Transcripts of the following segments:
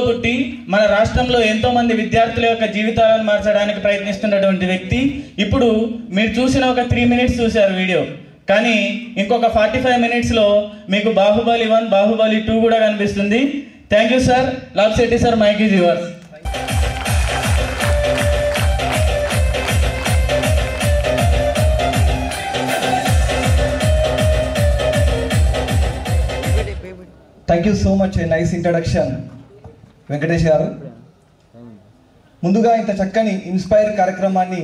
పుట్టి మన రాష్ట్రంలో ఎంతో మంది విద్యార్థుల యొక్క జీవితాలను మార్చడానికి ప్రయత్నిస్తున్నటువంటి వ్యక్తి. ఇప్పుడు మీరు చూసిన ఒక 3 minutes చూశారు వీడియో, కానీ ఇంకొక 45 minutesలో మీకు బాహుబలి 1, బాహుబలి 2 కూడా కనిపిస్తుంది. Thank you sir. Labshetti sir, mike is yours. Thank you so much. Nice introduction Venkatesh garu. ముందుగా ఇంత చక్కని ఇన్స్పైర్ కార్యక్రమాన్ని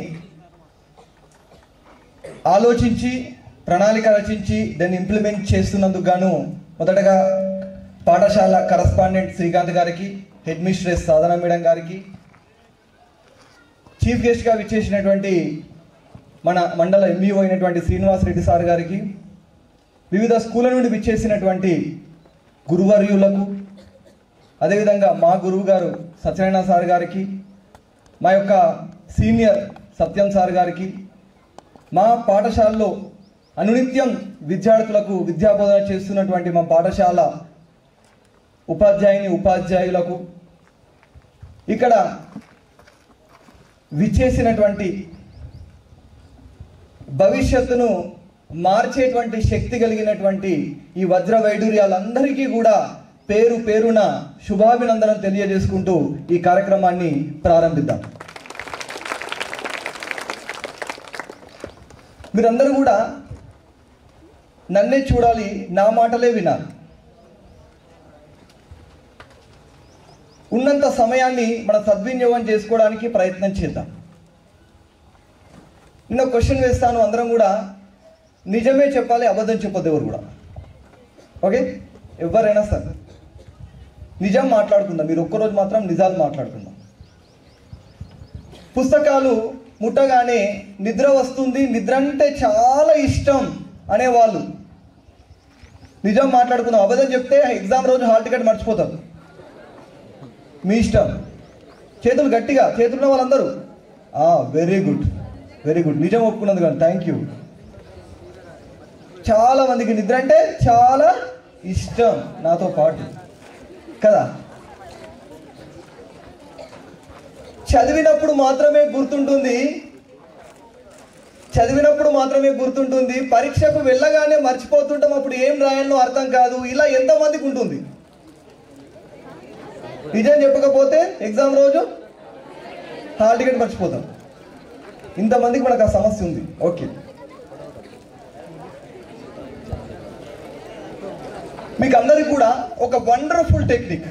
ఆలోచించి ప్రణాళిక రచించి దాన్ని ఇంప్లిమెంట్ చేస్తున్నందుకు గాను మొదటగా పాఠశాల కరస్పాండెంట్ శ్రీకాంత్ గారికి, హెడ్ మిస్ట్రెస్ సాధన మేడం గారికి, చీఫ్ గెస్ట్గా విచ్చేసినటువంటి మన మండల ఎంఈఓ అయినటువంటి శ్రీనివాస్ రెడ్డి సార్ గారికి, వివిధ స్కూళ్ళ నుండి విచ్చేసినటువంటి గురువర్యులకు, అదేవిధంగా మా గురువు గారు సత్యనారాయణ సార్ గారికి, మా యొక్క సీనియర్ సత్యం సార్ గారికి, మా పాఠశాలలో అనునిత్యం విద్యార్థులకు విద్యాబోధన చేస్తున్నటువంటి మా పాఠశాల ఉపాధ్యాయులకు, ఇక్కడ విచ్చేసినటువంటి భవిష్యత్తును మార్చేటువంటి శక్తి కలిగినటువంటి ఈ వజ్ర వైడూర్యాలందరికీ కూడా పేరు పేరున శుభాభినందనం తెలియజేసుకుంటూ ఈ కార్యక్రమాన్ని ప్రారంభిద్దాం. మీరందరూ కూడా నన్నే చూడాలి, నా మాటలే వినాలి. ఉన్నంత సమయాన్ని మన సద్వినియోగం చేసుకోవడానికి ప్రయత్నం చేద్దాం. నిన్న క్వశ్చన్ వేస్తాను, అందరం కూడా నిజమే చెప్పాలి, అబద్ధం చెప్పొద్దు ఎవరు కూడా. ఓకే, ఎవరైనా సరే నిజం మాట్లాడుకుందాం. మీరు ఒక్కరోజు మాత్రం నిజాలు మాట్లాడుకుందాం. పుస్తకాలు ముట్టగానే నిద్ర వస్తుంది, నిద్ర అంటే చాలా ఇష్టం అనేవాళ్ళు నిజం మాట్లాడుకుందాం. అబద్ధం చెప్తే ఎగ్జామ్ రోజు హాల్ టికెట్ మర్చిపోతారు. మీ ఇష్టం. చేతులు గట్టిగా, చేతులున్న వాళ్ళందరూ వెరీ గుడ్, వెరీ గుడ్. నిజం ఒప్పుకున్నందుకు కానీ థ్యాంక్ యూ. చాలా మందికి నిద్ర అంటే చాలా ఇష్టం, నాతో పాటు కదా. చదివినప్పుడు మాత్రమే గుర్తుంటుంది, పరీక్షకు వెళ్ళగానే మర్చిపోతుంటాం. అప్పుడు ఏం రాయాలో అర్థం కాదు. ఇలా ఎంతమందికి ఉంటుంది? నిజం చెప్పకపోతే ఎగ్జామ్ రోజు హాల్ టికెట్ మర్చిపోతాం. ఇంతమందికి మనకు ఆ సమస్య ఉంది. ఓకే, మీకు అందరికీ కూడా ఒక వండర్ఫుల్ టెక్నిక్.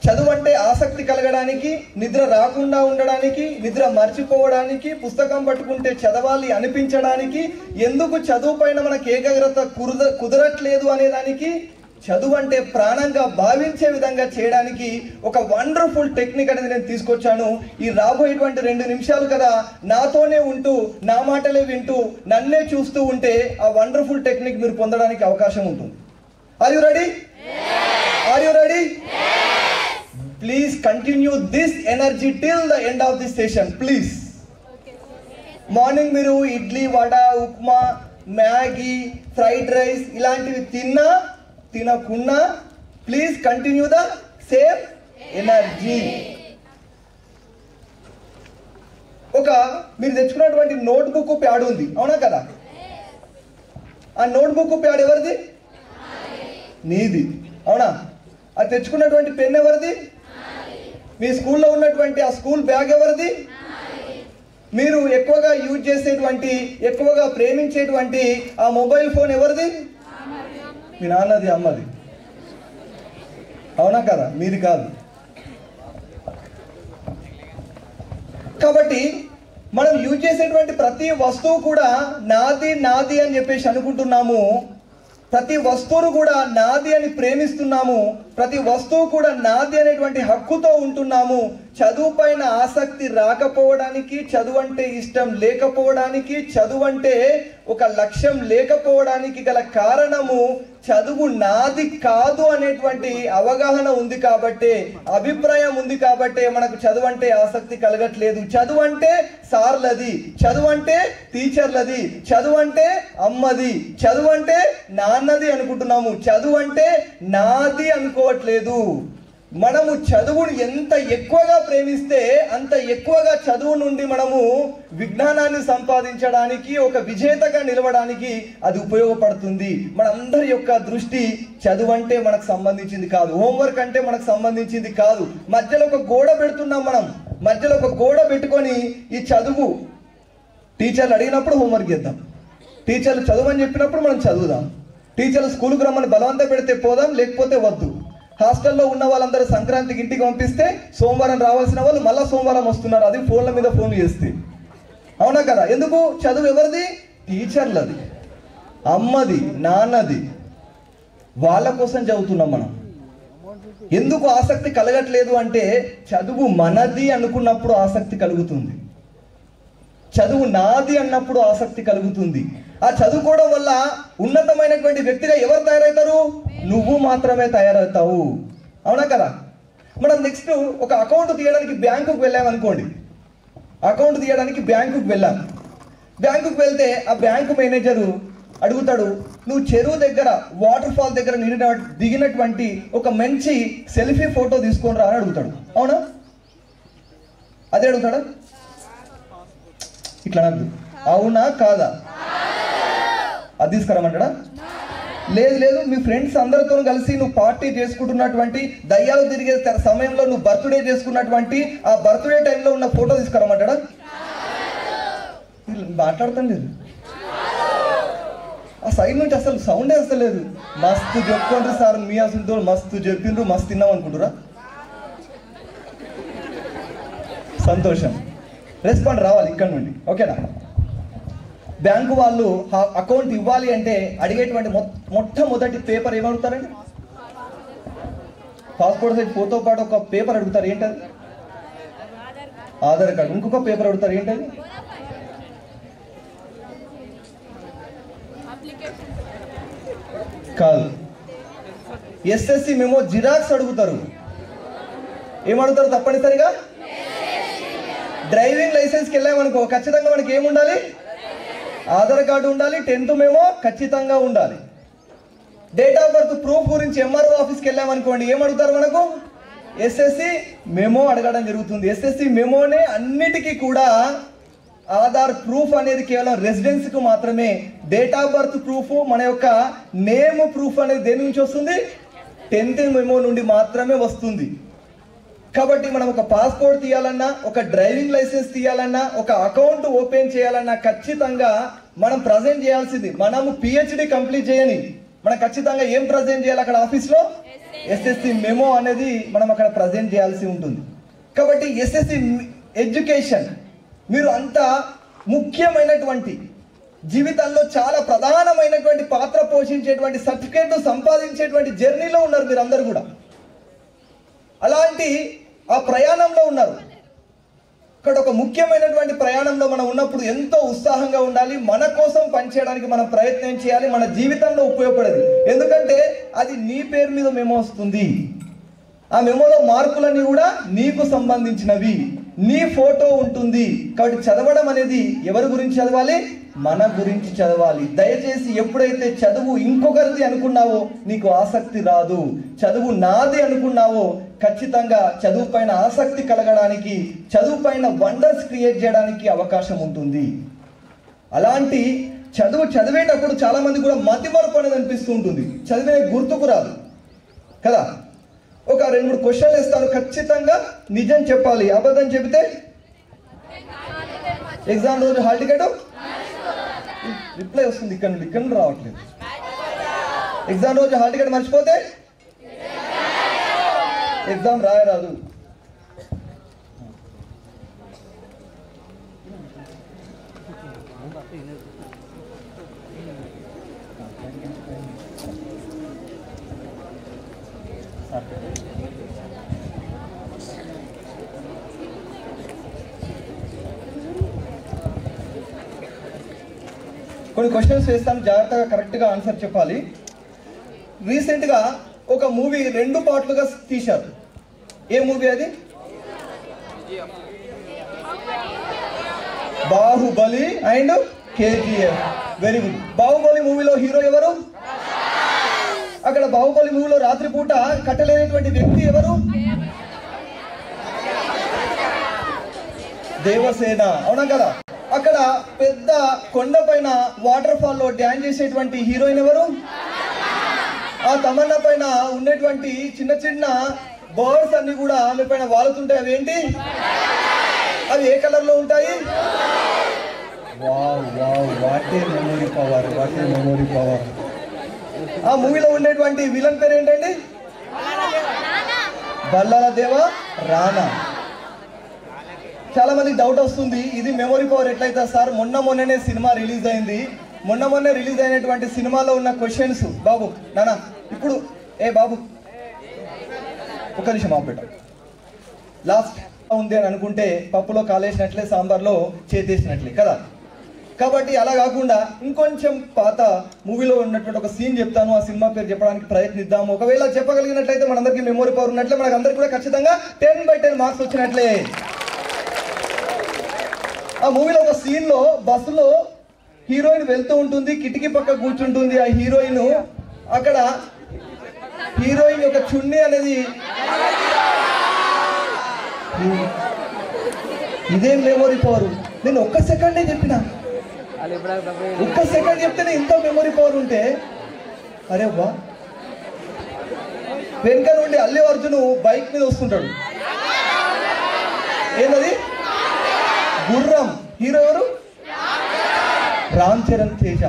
చదువు అంటే ఆసక్తి కలగడానికి, నిద్ర రాకుండా ఉండడానికి, నిద్ర మర్చిపోవడానికి, పుస్తకం పట్టుకుంటే చదవాలి అనిపించడానికి, ఎందుకు చదువు పైన మనకు ఏకాగ్రత కుదరట్లేదు అనేదానికి, చదువు అంటే ప్రాణంగా భావించే విధంగా చేయడానికి ఒక వండర్ఫుల్ టెక్నిక్ అనేది నేను తీసుకొచ్చాను. ఈ రాబోయేటువంటి 2 నిమిషాలు కదా నాతోనే ఉంటూ, నా మాటలే వింటూ, నన్నే చూస్తూ ఉంటే ఆ వండర్ఫుల్ టెక్నిక్ మీరు పొందడానికి అవకాశం ఉంటుంది. Are you ready? Yes. Are you ready? Yes. Please continue this energy till the end of this session, please. Okay. Morning మీరు idli, vada, upma, Maggi, fried rice ఇలాంటివి తినకున్నా please continue the same energy. మీరు తెచ్చుకున్నటువంటి notebook pad ఉంది, అవునా కదా? ఆ notebook pad ఎవరిది? నీది, అవునా? అది తెచ్చుకున్నటువంటి పెన్ ఎవరిది? మీ స్కూల్లో ఉన్నటువంటి ఆ స్కూల్ బ్యాగ్ ఎవరిది? మీరు ఎక్కువగా యూజ్ చేసేటువంటి, ఎక్కువగా ప్రేమించేటువంటి ఆ మొబైల్ ఫోన్ ఎవరిది? మీ నాన్నది, అమ్మది, అవునా కదా? మీది కాదు. కాబట్టి మనం యూజ్ చేసేటువంటి ప్రతి వస్తువు కూడా నాది నాది అని చెప్పేసి అనుకుంటున్నాము. ప్రతి వస్తువును కూడా నాది అని ప్రేమిస్తున్నాము. ప్రతి వస్తువు కూడా నాది అనేటువంటి హక్కుతో ఉంటున్నాము. చదువు పైన ఆసక్తి రాకపోవడానికి, చదువు అంటే ఇష్టం లేకపోవడానికి, చదువు అంటే ఒక లక్ష్యం లేకపోవడానికి గల కారణము చదువు నాది కాదు అనేటువంటి అవగాహన ఉంది కాబట్టే, అభిప్రాయం ఉంది కాబట్టే మనకు చదువు అంటే ఆసక్తి కలగట్లేదు. చదువు అంటే సార్లది, చదువు అంటే టీచర్లది, చదువు అంటే అమ్మది, చదువు అంటే నాన్నది అనుకుంటున్నాము. చదువు అంటే నాది అనుకోవట్లేదు. మనము చదువును ఎంత ఎక్కువగా ప్రేమిస్తే అంత ఎక్కువగా చదువు నుండి మనము విజ్ఞానాన్ని సంపాదించడానికి, ఒక విజేతగా నిలవడానికి అది ఉపయోగపడుతుంది. మనందరి యొక్క దృష్టి చదువు అంటే మనకు సంబంధించింది కాదు, హోంవర్క్ అంటే మనకు సంబంధించింది కాదు. మధ్యలో ఒక గోడ పెడుతున్నాం, మనం మధ్యలో ఒక గోడ పెట్టుకొని ఈ చదువు, టీచర్లు అడిగినప్పుడు హోంవర్క్ చేద్దాం, టీచర్లు చదువని చెప్పినప్పుడు మనం చదువుదాం, టీచర్లు స్కూల్కి రమ్మని బలవంతం పెడితే పోదాం, లేకపోతే వద్దు. హాస్టల్లో ఉన్న వాళ్ళందరూ సంక్రాంతికి ఇంటికి పంపిస్తే సోమవారం రావాల్సిన వాళ్ళు మళ్ళీ సోమవారం వస్తున్నారు, అది ఫోన్ల మీద ఫోన్లు చేస్తే. అవునా కదా? ఎందుకు? చదువు ఎవరిది? టీచర్లది, అమ్మది, నాన్నది. వాళ్ళ కోసం చదువుతున్నాం మనం. ఎందుకు ఆసక్తి కలగట్లేదు అంటే చదువు మనది అనుకున్నప్పుడు ఆసక్తి కలుగుతుంది, చదువు నాది అన్నప్పుడు ఆసక్తి కలుగుతుంది. ఆ చదువుకోవడం వల్ల ఉన్నతమైనటువంటి వ్యక్తిగా ఎవరు తయారవుతారు? నువ్వు మాత్రమే తయారవుతావు. అవునా కదా? మనం నెక్స్ట్ ఒక అకౌంట్ తీయడానికి బ్యాంకుకు వెళ్ళామనుకోండి, అకౌంట్ తీయడానికి బ్యాంకుకు వెళ్ళాం. బ్యాంకుకు వెళ్తే ఆ బ్యాంకు మేనేజరు అడుగుతాడు, నువ్వు చెరువు దగ్గర, వాటర్ ఫాల్ దగ్గర దిగినటువంటి ఒక మంచి సెల్ఫీ ఫోటో తీసుకొని రా అని అడుగుతాడు. అవునా? అదే అడుగుతాడా? ఇట్లా అనద్దు, అవునా కాదా? అది తీసుకురమ్మంటాడా? లేదు లేదు, మీ ఫ్రెండ్స్ అందరితో కలిసి నువ్వు పార్టీ చేసుకుంటున్నటువంటి, దయ్యాలు తిరిగే సమయంలో నువ్వు బర్త్డే చేసుకున్నటువంటి ఆ బర్త్డే టైంలో ఉన్న ఫోటో తీసుకురమ్మంటాడా? మాట్లాడతాం లేదు, ఆ సైడ్ నుంచి అసలు సౌండే వస్తలేదు. మస్తు చెప్పుకోండి సార్, మీ అసలు మస్తు చెప్పిండ్రు, మస్తు తిన్నాం అనుకుంటురా? సంతోషం, రెస్పాండ్ రావాలి ఇక్కడ నుండి. ఓకేనా? బ్యాంకు వాళ్ళు అకౌంట్ ఇవ్వాలి అంటే అడిగేటువంటి మొట్టమొదటి పేపర్ ఏమడుగుతారండి? పాస్పోర్ట్ సైజ్ ఫోటో పాటు ఒక పేపర్ అడుగుతారు. ఏంటది? ఆధార్ కార్డు. ఇంకొక పేపర్ అడుగుతారు. ఏంటది? కాదు, ఎస్ఎస్సి మెమో జిరాక్స్ అడుగుతారు. ఏమడుగుతారు తప్పనిసరిగా? డ్రైవింగ్ లైసెన్స్కి వెళ్ళామనుకో, ఖచ్చితంగా మనకి ఏముండాలి? ఆధార్ కార్డు ఉండాలి, 10th మెమో ఖచ్చితంగా ఉండాలి. డేట్ ఆఫ్ బర్త్ ప్రూఫ్ గురించి ఎంఆర్ఓ ఆఫీస్కి వెళ్ళామనుకోండి, ఏమడుగుతారు మనకు? ఎస్ఎస్సి మెమో అడగడం జరుగుతుంది. ఎస్ఎస్సి మెమోనే అన్నిటికీ కూడా. ఆధార్ ప్రూఫ్ అనేది కేవలం రెసిడెన్స్కు మాత్రమే. డేట్ ఆఫ్ బర్త్ ప్రూఫ్, మన యొక్క నేమ్ ప్రూఫ్ అనేది దేని నుంచి వస్తుంది? 10th మెమో నుండి మాత్రమే వస్తుంది. కాబట్టి మనం ఒక పాస్పోర్ట్ తీయాలన్నా, ఒక డ్రైవింగ్ లైసెన్స్ తీయాలన్నా, ఒక అకౌంట్ ఓపెన్ చేయాలన్నా ఖచ్చితంగా మనం ప్రజెంట్ చేయాల్సింది. మనము పిహెచ్డి కంప్లీట్ చేయని మనం ఖచ్చితంగా ఏం ప్రజెంట్ చేయాలి అక్కడ ఆఫీస్లో? ఎస్ఎస్సి మెమో అనేది మనం అక్కడ ప్రజెంట్ చేయాల్సి ఉంటుంది. కాబట్టి ఎస్ఎస్సి ఎడ్యుకేషన్ మీరు అంత ముఖ్యమైనటువంటి, జీవితంలో చాలా ప్రధానమైనటువంటి పాత్ర పోషించేటువంటి, సర్టిఫికేట్ సంపాదించేటువంటి జర్నీలో ఉన్నారు మీరు అందరు కూడా. అలాంటి ఆ ప్రయాణంలో ఉన్నారు. ఇక్కడ ఒక ముఖ్యమైనటువంటి ప్రయాణంలో మనం ఉన్నప్పుడు ఎంతో ఉత్సాహంగా ఉండాలి. మన కోసం పనిచేయడానికి మనం ప్రయత్నం చేయాలి, మన జీవితంలో ఉపయోగపడేది. ఎందుకంటే అది నీ పేరు మీద మెమో వస్తుంది. ఆ మెమోలో మార్కులన్నీ కూడా నీకు సంబంధించినవి, నీ ఫోటో ఉంటుంది. కాబట్టి చదవడం అనేది ఎవరి గురించి చదవాలి? మన గురించి చదవాలి. దయచేసి ఎప్పుడైతే చదువు ఇంకొకరిది అనుకున్నావో నీకు ఆసక్తి రాదు. చదువు నాది అనుకున్నావో ఖచ్చితంగా చదువు పైన ఆసక్తి కలగడానికి, చదువు పైన వండర్స్ క్రియేట్ చేయడానికి అవకాశం ఉంటుంది. అలాంటి చదివేటప్పుడు చాలా మంది కూడా మతిమరుపు అనేది అనిపిస్తూ ఉంటుంది. చదివే గుర్తుకు రాదు కదా. ఒక 2-3 క్వశ్చన్లు ఇస్తాను, ఖచ్చితంగా నిజం చెప్పాలి. అబద్ధం చెబితే ఎగ్జామ్ రోజు హాల్ టికెట్ రిప్లై వస్తుంది, ఇక్కడ నుండి రావట్లేదు. ఎగ్జామ్ రోజు హాల్ టికెట్ మర్చిపోతే ఎగ్జామ్ రాయరాదు. కొన్ని క్వశ్చన్స్ వేస్తాను, జాగ్రత్తగా కరెక్ట్గా ఆన్సర్ చెప్పాలి. రీసెంట్గా ఒక మూవీ 2 పార్ట్లుగా తీశారు. ఏ మూవీ అది? Baahubali and KGF. Very good. Baahubali మూవీలో హీరో ఎవరు? అక్కడ బాహుబలి మూవీలో రాత్రిపూట కట్టలేనటువంటి వ్యక్తి ఎవరు? దేవసేన, అవునా కదా? అక్కడ పెద్ద కొండ పైన వాటర్ ఫాల్ లో డ్యాన్స్ చేసేటువంటి హీరోయిన్ ఎవరు? ఆ తమన్నా పైన ఉన్నటువంటి చిన్న చిన్న బర్డ్స్ అన్ని కూడా ఆమె పైన వాలుతుంటాయి. అవి ఏంటి? అవి ఏ కలర్ లో ఉంటాయి? Wow wow, what a memory power, what a memory power. ఆ మూవీలో ఉండేటువంటి విలన్ పేరు ఏంటండి? బల్లాల దేవ రానా. చాలా మందికి డౌట్ వస్తుంది, ఇది మెమొరీ పవర్ ఎట్లయితే సార్? మొన్ననే సినిమా రిలీజ్ అయింది. మొన్న రిలీజ్ అయినటువంటి సినిమాలో ఉన్న క్వశ్చన్స్. బాబు నానా ఇప్పుడు బాబు ఒక నిమిషం ఆపేట. లాస్ట్ ఉంది అని అనుకుంటే పప్పులో కాలేసినట్లే, సాంబార్లో చేతేసినట్లే కదా. కాబట్టి అలా కాకుండా ఇంకొంచెం పాత మూవీలో ఉన్నటువంటి ఒక సీన్ చెప్తాను. ఆ సినిమా పేరు చెప్పడానికి ప్రయత్నిద్దాము. ఒకవేళ చెప్పగలిగినట్లయితే మనందరికీ మెమొరీ పవర్ ఉన్నట్లే, మనకందరికీ కూడా ఖచ్చితంగా 10/10 మార్క్స్ వచ్చినట్లే. ఆ మూవీలో ఒక సీన్ లో బస్సులో హీరోయిన్ వెళ్తూ ఉంటుంది, కిటికీ పక్క కూర్చుంటుంది. ఆ హీరోయిన్ అక్కడ హీరోయిన్ యొక్క చున్నీ అనేది, ఇదేం మెమొరీ పవర్? నేను ఒక్క సెకండే చెప్పిన, ఒక్క సెకండ్ చెప్తేనే ఇంత మెమొరీ పవర్ ఉంటే, అరే వా. వెనుక నుండి అల్లు అర్జున్ బైక్ మీద వస్తుంటాడు. ఏంటది? గుర్రం. హీరో ఎవరు? రామ్ చరణ్ తేజ.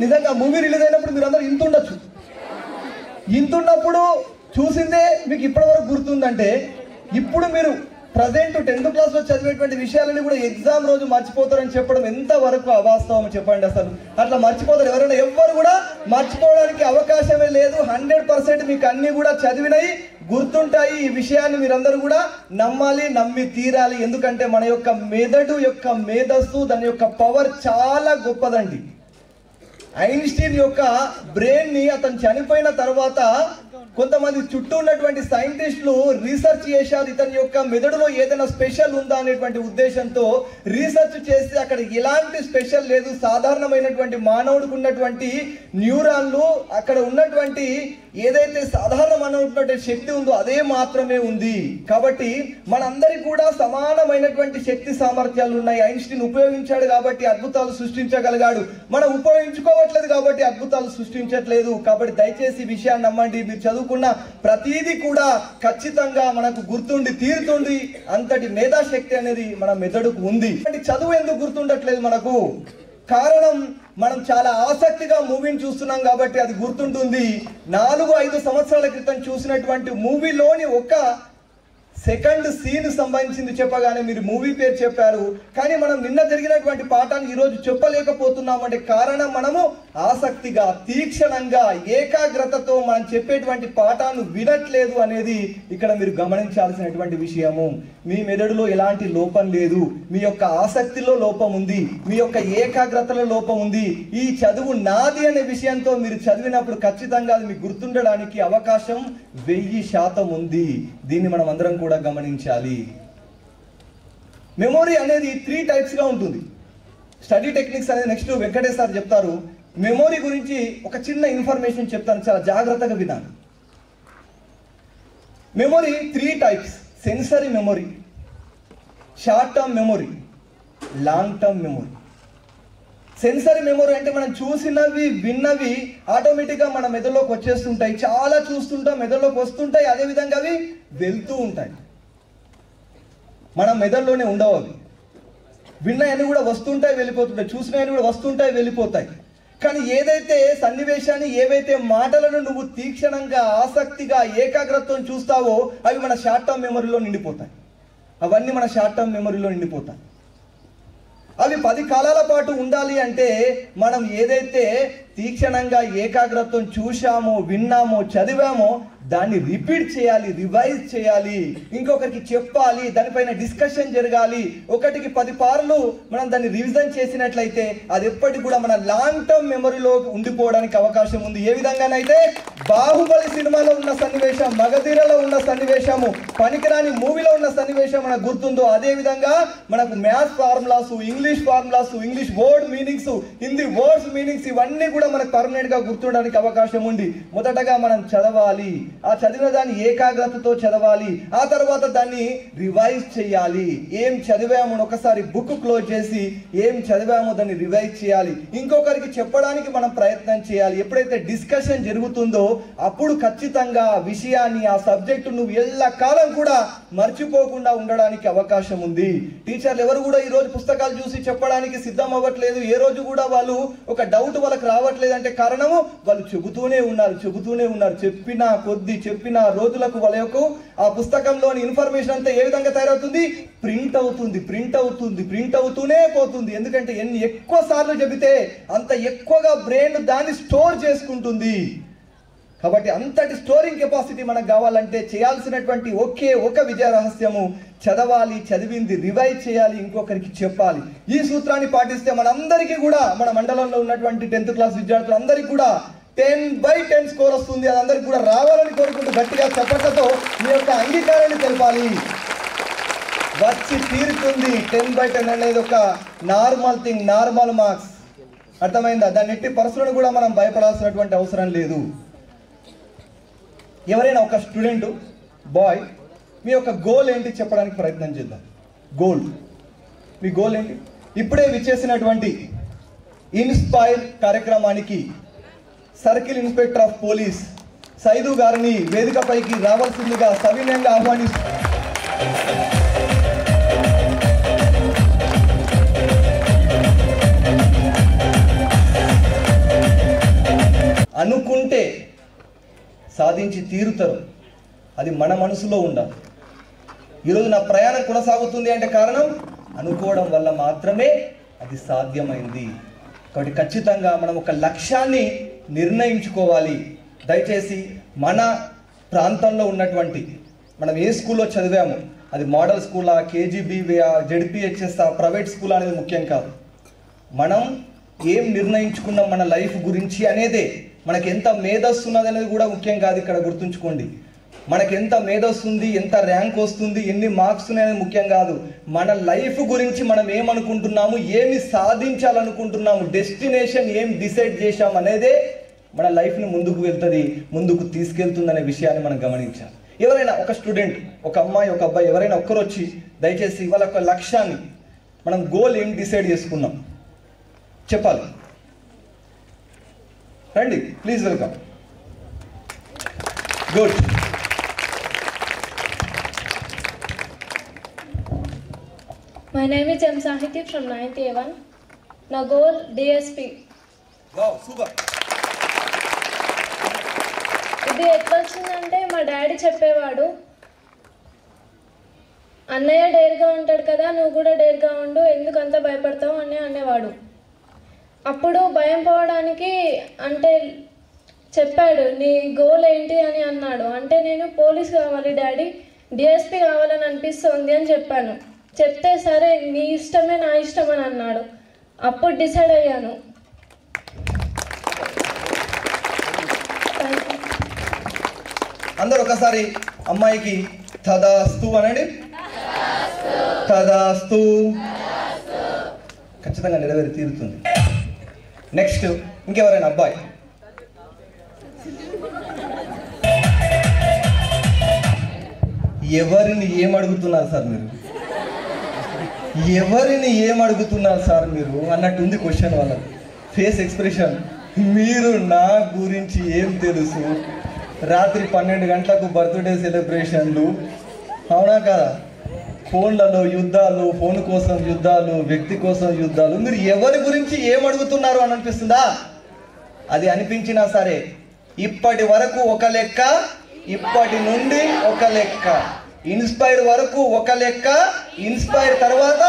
నిజంగా మూవీ రిలీజ్ అయినప్పుడు మీరు అందరూ ఇంత ఉండొచ్చు. ఇంతున్నప్పుడు చూసిందే మీకు ఇప్పటి వరకు గుర్తుందంటే, ఇప్పుడు మీరు ప్రజెంట్ 10th క్లాస్లో చదివేటువంటి విషయాలని కూడా ఎగ్జామ్ రోజు మర్చిపోతారని చెప్పడం ఎంతవరకు అవాస్తవం చెప్పండి. అసలు అట్లా మర్చిపోతారు ఎవరైనా? ఎవ్వరు కూడా మర్చిపోవడానికి అవకాశమే లేదు. 100% మీకు అన్ని కూడా చదివినవి గుర్తుంటాయి. ఈ విషయాన్ని మీరందరూ కూడా నమ్మాలి, నమ్మి తీరాలి. ఎందుకంటే మన యొక్క మెదడు యొక్క మేధస్సు, దాని యొక్క పవర్ చాలా గొప్పదండి. ఐన్స్టీన్ యొక్క బ్రెయిన్ ని అతను చనిపోయిన తర్వాత కొంతమంది చుట్టూ ఉన్నటువంటి సైంటిస్టులు రీసెర్చ్ చేశారు. ఇతని యొక్క మెదడులో ఏదైనా స్పెషల్ ఉందా అనేటువంటి ఉద్దేశంతో రీసెర్చ్ చేస్తే అక్కడ ఎలాంటి స్పెషల్ లేదు. సాధారణమైనటువంటి మానవుడికి ఉన్నటువంటి న్యూరాన్లు, అక్కడ ఉన్నటువంటి ఏదైతే సాధారణ మానవుడికి శక్తి ఉందో అదే మాత్రమే ఉంది. కాబట్టి మనందరికీ కూడా సమానమైనటువంటి శక్తి సామర్థ్యాలు ఉన్నాయి. ఐన్స్టీన్ ఉపయోగించాడు కాబట్టి అద్భుతాలు సృష్టించగలిగాడు. మనం ఉపయోగించుకోవట్లేదు కాబట్టి అద్భుతాలు సృష్టించట్లేదు. కాబట్టి దయచేసి ఈ విషయాన్ని నమ్మండి. మీరు చదువుకున్న ప్రతిదీ కూడా ఖచ్చితంగా మనకు గుర్తుండి తీరుతుంది. అంతటి మేధాశక్తి అనేది మన మెదడుకు ఉంది. చదువు ఎందుకు గుర్తుండట్లేదు మనకు? కారణం, మనం చాలా ఆసక్తిగా మూవీని చూస్తున్నాం కాబట్టి అది గుర్తుంటుంది. 4-5 సంవత్సరాల క్రితం చూసినటువంటి మూవీలోని ఒక సెకండ్ సీన్ సంబంధించింది చెప్పగానే మీరు మూవీ పేరు చెప్పారు, కానీ మనం నిన్న జరిగినటువంటి పాఠాన్ని ఈరోజు చెప్పలేకపోతున్నామంటే కారణం మనము ఆసక్తిగా, తీక్షణంగా, ఏకాగ్రతతో మనం చెప్పేటువంటి పాఠాన్ని వినట్లేదు అనేది ఇక్కడ మీరు గమనించాల్సినటువంటి విషయము. మీ మెదడులో ఎలాంటి లోపం లేదు, మీ యొక్క ఆసక్తిలో లోపం ఉంది, మీ యొక్క ఏకాగ్రతలో లోపం ఉంది. ఈ చదువు నాది అనే విషయంతో మీరు చదివినప్పుడు ఖచ్చితంగా అది మీకు గుర్తుండడానికి అవకాశం 1000% ఉంది. దీన్ని మనం అందరం కూడా గమనించాలి. మెమొరీ అనేది 3 టైప్స్గా ఉంటుంది. స్టడీ టెక్నిక్స్ అనేది నెక్స్ట్ వెంకటేష్ సార్ చెప్తారు. మెమొరీ గురించి ఒక చిన్న ఇన్ఫర్మేషన్ చెప్తాను, చాలా జాగ్రత్తగా వినాలి. Memory 3 types: sensory memory, short term memory, long term memory. Sensory memory అంటే మనం చూసినవి, విన్నవి ఆటోమేటిక్గా మన మెదడులోకి వచ్చేస్తుంటాయి. చాలా చూస్తుంటాం, మెదడులోకి వస్తుంటాయి, అదేవిధంగా అవి వెళ్తూ ఉంటాయి. మన మెదడులోనే ఉండవు అవి. విన్నాయని కూడా వస్తుంటాయి, వెళ్ళిపోతుంటాయి, చూసినాయని కూడా వస్తుంటాయి, వెళ్ళిపోతాయి. కానీ ఏదైతే సన్నివేశాన్ని, ఏవైతే మాటలను నువ్వు తీక్షణంగా, ఆసక్తిగా, ఏకాగ్రతతో చూస్తావో అవి మన షార్ట్ టర్మ్ మెమొరీలో నిండిపోతాయి. అవన్నీ మన షార్ట్ టర్మ్ మెమొరీలో నిండిపోతాయి. అవి 10 కాలాల పాటు ఉండాలి అంటే మనం ఏదైతే తీక్షణంగా, ఏకాగ్రతతో చూశామో, విన్నామో, చదివామో దాన్ని రిపీట్ చేయాలి, రివైజ్ చేయాలి, ఇంకొకరికి చెప్పాలి, దానిపైన డిస్కషన్ జరగాలి. 1కి 10 సార్లు మనం దాన్ని రివిజన్ చేసినట్లయితే అది ఎప్పటికి కూడా మన లాంగ్ టర్మ్ మెమొరీలో ఉండిపోవడానికి అవకాశం ఉంది. ఏ విధంగానైతే బాహుబలి సినిమాలో ఉన్న సన్నివేశం, మగధీరలో ఉన్న సన్నివేశము, పనికిరాని మూవీలో ఉన్న సన్నివేశం మనకు గుర్తుందో అదే విధంగా మనకు maths formulas, English formulas, English word meanings, Hindi words meanings ఇవన్నీ కూడా మనకు పర్మనెంట్ గా గుర్తుండడానికి అవకాశం ఉంది. మొదటగా మనం చదవాలి, ఆ చదివిన దాన్ని ఏకాగ్రతతో చదవాలి, ఆ తర్వాత దాన్ని రివైజ్ చేయాలి. ఏం చదివామో ఒకసారి బుక్ క్లోజ్ చేసి ఏం చదివామో దాన్ని రివైజ్ చేయాలి, ఇంకొకరికి చెప్పడానికి మనం ప్రయత్నం చేయాలి. ఎప్పుడైతే డిస్కషన్ జరుగుతుందో అప్పుడు ఖచ్చితంగా ఆ విషయాన్ని, ఆ సబ్జెక్టు నువ్వు ఎల్లకాలం కూడా మర్చిపోకుండా ఉండడానికి అవకాశం ఉంది. టీచర్లు ఎవరు కూడా ఈ రోజు పుస్తకాలు చూసి చెప్పడానికి సిద్ధం అవ్వట్లేదు. ఏ రోజు కూడా వాళ్ళు ఒక డౌట్ వాళ్ళకి రావట్లేదు అంటే కారణము వాళ్ళు చెబుతూనే ఉన్నారు. చెప్పిన రోజులకు వాళ్ళ యొక్క ఆ పుస్తకంలోని ఇన్ఫర్మేషన్ అంతా ఏ విధంగా తయారవుతుంది? ప్రింట్ అవుతూనే పోతుంది. ఎందుకంటే ఎన్ని ఎక్కువ సార్లు చెబితే అంత ఎక్కువగా బ్రెయిన్ దాన్ని స్టోర్ చేసుకుంటుంది. కాబట్టి అంతటి స్టోరింగ్ కెపాసిటీ మనకు కావాలంటే చేయాల్సినటువంటి ఒకే ఒక విజయ రహస్యము చదవాలి, చదివింది రివైజ్ చేయాలి, ఇంకొకరికి చెప్పాలి. ఈ సూత్రాన్ని పాటిస్తే మనందరికీ కూడా, మన మండలంలో ఉన్నటువంటి 10th క్లాస్ విద్యార్థులందరికీ కూడా 10/10 స్కోర్ వస్తుంది. అది అందరికి కూడా రావాలని కోరుకుంటూ గట్టిగా చప్పట్లతో మీ యొక్క అంగీకారాన్ని తెలపాలి. వచ్చి తీరుతుంది. 10/10 అనేది ఒక నార్మల్ థింగ్, నార్మల్ మార్క్స్. అర్థమైందా? దాన్ని ఎట్టి పరిస్థితులను కూడా మనం భయపడాల్సినటువంటి అవసరం లేదు. ఎవరైనా ఒక స్టూడెంట్ బాయ్ మీ యొక్క గోల్ ఏంటి చెప్పడానికి ప్రయత్నం చేద్దాం. మీ గోల్ ఏంటి? ఇప్పుడే విచ్చేసినటువంటి ఇన్స్పైర్ కార్యక్రమానికి circle inspector of police Saidu గారిని వేదికపైకి రావాల్సిందిగా సవినయంగా ఆహ్వానిస్తూ అనుకుంటే సాధించి తీరుతారు. అది మన మనసులో ఉండాలి. ఈరోజు నా ప్రయాణం కొనసాగుతుంది అంటే కారణం అనుకోవడం వల్ల మాత్రమే అది సాధ్యమైంది. కాబట్టి ఖచ్చితంగా మనం ఒక లక్ష్యాన్ని నిర్ణయించుకోవాలి. దయచేసి మన ప్రాంతంలో ఉన్నటువంటి, మనం ఏ స్కూల్లో చదివాము, అది మోడల్ స్కూలా, కేజీబీవీఆ, జెడ్పీహెచ్ఎస్, ప్రైవేట్ స్కూల్ అనేది ముఖ్యం కాదు. మనం ఏం నిర్ణయించుకున్నాం మన లైఫ్ గురించి అనేదే. మనకి ఎంత మేధస్సు ఉన్నది అనేది కూడా ముఖ్యం కాదు. ఇక్కడ గుర్తుంచుకోండి, మనకి ఎంత మేధస్సు ఉంది, ఎంత ర్యాంక్ వస్తుంది, ఎన్ని మార్క్స్ ఉన్నాయనేది ముఖ్యం కాదు. మన లైఫ్ గురించి మనం ఏమనుకుంటున్నాము, ఏమి సాధించాలనుకుంటున్నాము, డెస్టినేషన్ ఏం డిసైడ్ చేశాం అనేదే మన లైఫ్ని ముందుకు వెళ్తుంది, ముందుకు తీసుకెళ్తుంది అనే విషయాన్ని మనం గమనించాలి. ఎవరైనా ఒక స్టూడెంట్, ఒక అమ్మాయి, ఒక అబ్బాయి ఎవరైనా ఒక్కరు వచ్చి దయచేసి వాళ్ళ యొక్క లక్ష్యాన్ని, మనం గోల్ ఏం డిసైడ్ చేసుకున్నాం చెప్పాలి. రండి please, welcome. Good. My name is M. Sahiti from 9th A1. నా గోల్ DSP. Wow, super. ఇది ఎట్లా వచ్చిందంటే మా డాడీ చెప్పేవాడు, అన్నయ్య డేర్గా ఉంటాడు కదా, నువ్వు కూడా డేర్గా ఉండు, ఎందుకు అంత భయపడతావు అని అనేవాడు. అప్పుడు భయం పోవడానికి అంటే చెప్పాడు, నీ గోల్ ఏంటి అని అన్నాడు. అంటే నేను పోలీస్ కావాలి డాడీ, DSP కావాలని అనిపిస్తుంది అని చెప్పాను. చెప్తే సరే నీ ఇష్టమే నా ఇష్టం అని అన్నాడు. అప్పుడు డిసైడ్ అయ్యాను. అందరూ ఒకసారి అమ్మాయికి తదాస్తు అనండి. తదాస్తు. ఖచ్చితంగా నెరవేరి తీరుతుంది. నెక్స్ట్ ఇంకెవరైనా అబ్బాయి? ఎవరిని ఏమడుగుతున్నారు సార్ మీరు, ఎవరిని ఏమడుగుతున్నారు సార్ మీరు అన్నట్టుంది క్వశ్చన్. వాళ్ళ ఫేస్ ఎక్స్ప్రెషన్, మీరు నా గురించి ఏం తెలుసు, రాత్రి 12 గంటలకు బర్త్డే సెలబ్రేషన్లు, అవునా కదా, ఫోన్లలో యుద్ధాలు, ఫోన్ కోసం యుద్ధాలు, వ్యక్తి కోసం యుద్ధాలు, మీరు ఎవరి గురించి ఏమడుగుతున్నారు అని అనిపిస్తుందా? అది అనిపించినా సరే ఇప్పటి వరకు ఒక లెక్క, ఇప్పటి నుండి ఒక లెక్క, ఇన్స్పైర్ వరకు ఒక లెక్క, ఇన్స్పైర్ తర్వాత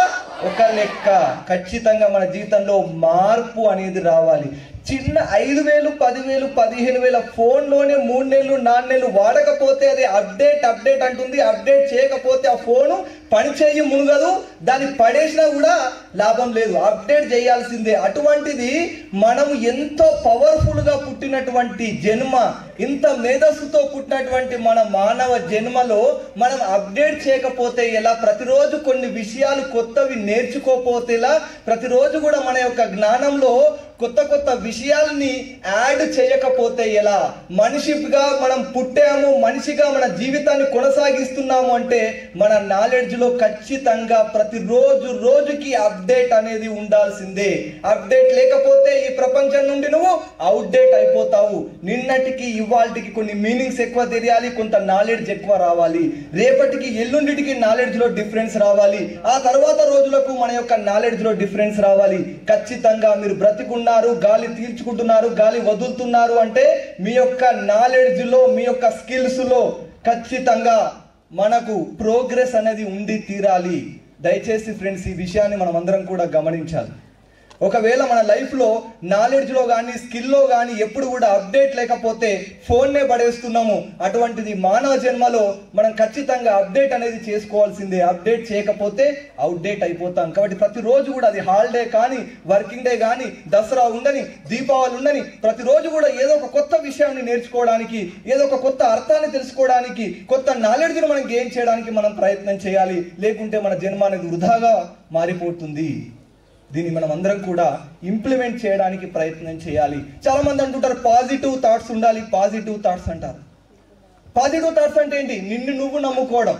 ఒక లెక్క. ఖచ్చితంగా మన జీవితంలో మార్పు అనేది రావాలి. చిన్న 5,000, 10,000, 15,000 ఫోన్లోనే 3 నెలలు 4 నెలలు వాడకపోతే అది అప్డేట్ అంటుంది. అప్డేట్ చేయకపోతే ఆ ఫోను పని చేయి మునుగదు, దాన్ని పడేసినా కూడా లాభం లేదు, అప్డేట్ చేయాల్సిందే. అటువంటిది మనం ఎంతో పవర్ఫుల్గా పుట్టినటువంటి జన్మ, ఇంత మేధస్సుతో పుట్టినటువంటి మన మానవ జన్మలో మనం అప్డేట్ చేయకపోతే ఎలా? ప్రతిరోజు కొన్ని విషయాలు కొత్తవి నేర్చుకోకపోతే ఎలా? ప్రతిరోజు కూడా మన యొక్క జ్ఞానంలో కొత్త కొత్త విషయాల్ని యాడ్ చేయకపోతే ఎలా? మనిషిగా మనం పుట్టాము, మనిషిగా మన జీవితాన్ని కొనసాగిస్తున్నాము అంటే మన నాలెడ్జ్లో ఖచ్చితంగా ప్రతిరోజు రోజుకి అప్డేట్ అనేది ఉండాల్సిందే. అప్డేట్ లేకపోతే ఈ ప్రపంచం నుండి నువ్వు అవుట్డేట్ అయిపోతావు. నిన్నటికి ఇవాళకి కొన్ని మీనింగ్స్ ఎక్కువ తెలియాలి, కొంత నాలెడ్జ్ ఎక్కువ రావాలి. రేపటికి ఎల్లుండికి నాలెడ్జ్లో డిఫరెన్స్ రావాలి. ఆ తర్వాత రోజులకు మన యొక్క నాలెడ్జ్లో డిఫరెన్స్ రావాలి. ఖచ్చితంగా మీరు బ్రతికున్న గాలి పీల్చుకుంటున్నారు, గాలి వదులుతున్నారు అంటే మీ యొక్క నాలెడ్జ్లో, మీ యొక్క స్కిల్స్లో ఖచ్చితంగా మనకు ప్రోగ్రెస్ అనేది ఉండి తీరాలి. దయచేసి ఫ్రెండ్స్, ఈ విషయాన్ని మనం అందరం కూడా గమనించాలి. ఒకవేళ మన లైఫ్లో నాలెడ్జ్లో కానీ స్కిల్లో కానీ ఎప్పుడు కూడా అప్డేట్ లేకపోతే ఫోన్నే పడేస్తున్నాము. అటువంటిది మానవ జన్మలో మనం ఖచ్చితంగా అప్డేట్ అనేది చేసుకోవాల్సిందే. అప్డేట్ చేయకపోతే అవుట్డేట్ అయిపోతాం. కాబట్టి ప్రతిరోజు కూడా, అది హాలిడే కానీ, వర్కింగ్ డే కానీ, దసరా ఉండని, దీపావళి ఉండని, ప్రతిరోజు కూడా ఏదో ఒక కొత్త విషయాన్ని నేర్చుకోవడానికి, ఏదో ఒక కొత్త అర్థాన్ని తెలుసుకోవడానికి, కొత్త నాలెడ్జ్ను మనం గెయిన్ చేయడానికి మనం ప్రయత్నం చేయాలి. లేకుంటే మన జన్మ అనేది వృధాగా మారిపోతుంది. దీన్ని మనం అందరం కూడా ఇంప్లిమెంట్ చేయడానికి ప్రయత్నం చేయాలి. చాలా మంది అంటుంటారు పాజిటివ్ థాట్స్ ఉండాలి, పాజిటివ్ థాట్స్ అంటారు. పాజిటివ్ థాట్స్ అంటే ఏంటి? నిన్ను నువ్వు నమ్ముకోవడం,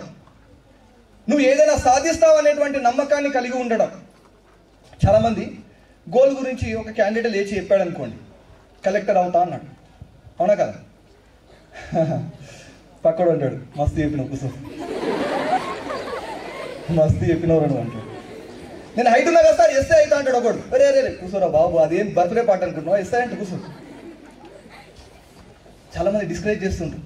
నువ్వు ఏదైనా సాధిస్తావు అనేటువంటి నమ్మకాన్ని కలిగి ఉండడం. చాలామంది గోల్ గురించి ఒక క్యాండిడేట్ లేచి చెప్పాడు అనుకోండి, కలెక్టర్ అవుతా అన్నాడు. అవునా కదా? పక్కడు అంటాడు, మస్తు చెప్పిన కూర్చో, మస్తు చెప్పినవారు అంటాడు. నేను హైట్ ఉన్నా కదా సార్, ఎస్ఐ అవుతా అంటాడు ఒకడు. అరే అరే కూర్చోరా బాబు, అదేం బర్త్డే పాట అనుకుంటున్నావు, ఎస్ఐ అంటే కూర్చో. చాలా మంది డిస్కరేజ్ చేస్తుంటారు.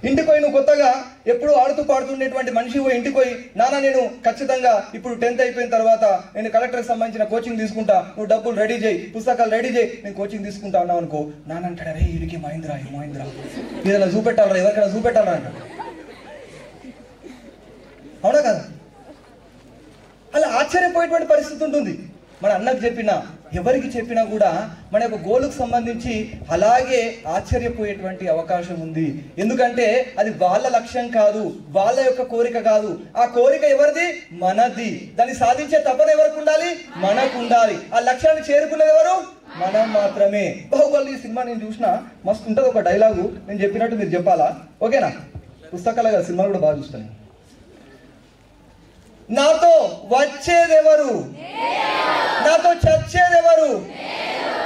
ఇంటికి పోయి నువ్వు కొత్తగా ఎప్పుడు ఆడుతూ పాడుతుండేటువంటి మనిషి పోయి ఇంటికి పోయి, నాన్న నేను ఖచ్చితంగా ఇప్పుడు 10th అయిపోయిన తర్వాత నేను కలెక్టర్కి సంబంధించిన కోచింగ్ తీసుకుంటా, నువ్వు డబ్బులు రెడీ చేయి, పుస్తకాలు రెడీ చేయి, నేను కోచింగ్ తీసుకుంటా అన్నావు అనుకో, నాన్న అంటాడు అరే వీడికి మహేంద్ర ఏదైనా చూపెట్టాలరా, ఎవరికైనా చూపెట్టాలరా అంటాడు. అవునా కదా? అలా ఆశ్చర్యపోయేటువంటి పరిస్థితి ఉంటుంది. మన అన్నకు చెప్పినా, ఎవరికి చెప్పినా కూడా మన యొక్క గోలుకు సంబంధించి అలాగే ఆశ్చర్యపోయేటువంటి అవకాశం ఉంది. ఎందుకంటే అది వాళ్ళ లక్ష్యం కాదు, వాళ్ళ యొక్క కోరిక కాదు. ఆ కోరిక ఎవరిది? మనది. దాన్ని సాధించే తపన ఎవరికి ఉండాలి? మనకు ఉండాలి. ఆ లక్ష్యాన్ని చేరుకునేది ఎవరు? మనం మాత్రమే. బాహుబలి సినిమా నేను చూసినా మస్తు ఉంటుంది. ఒక డైలాగు నేను చెప్పినట్టు మీరు చెప్పాలా? ఓకేనా? పుస్తకాలు కదా, సినిమాలు కూడా బాగా చూస్తాను. నాతో వచ్చేదెవరు? నాతో చచ్చేదెవరు?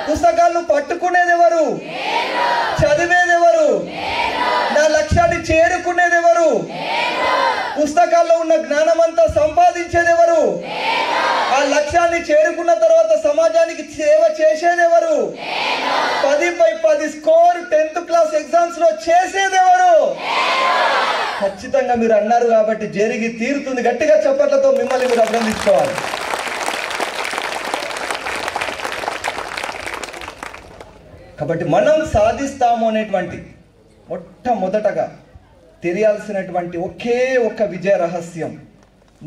పుస్తకాలను పట్టుకునేదెవరు? చదివేదెవరు? నా లక్ష్యాన్ని చేరుకునేదెవరు? పుస్తకాల్లో ఉన్న జ్ఞానం అంతా సంపాదించేదెవరు? ఆ లక్ష్యాన్ని చేరుకున్న తర్వాత సమాజానికి సేవ చేసేదెవరు? 10/10 స్కోర్ 10th క్లాస్ ఎగ్జామ్స్ లో చేసేదెవరు? ఖచ్చితంగా మీరు అన్నారు కాబట్టి జరిగి తీరుతుంది. గట్టిగా చప్పట్లతో మిమ్మల్ని మీరు అభినందించుకోవాలి. కాబట్టి మనం సాధిస్తాము అనేటువంటి మొట్టమొదటగా తెలియాల్సినటువంటి ఒకే ఒక్క విజయ రహస్యం,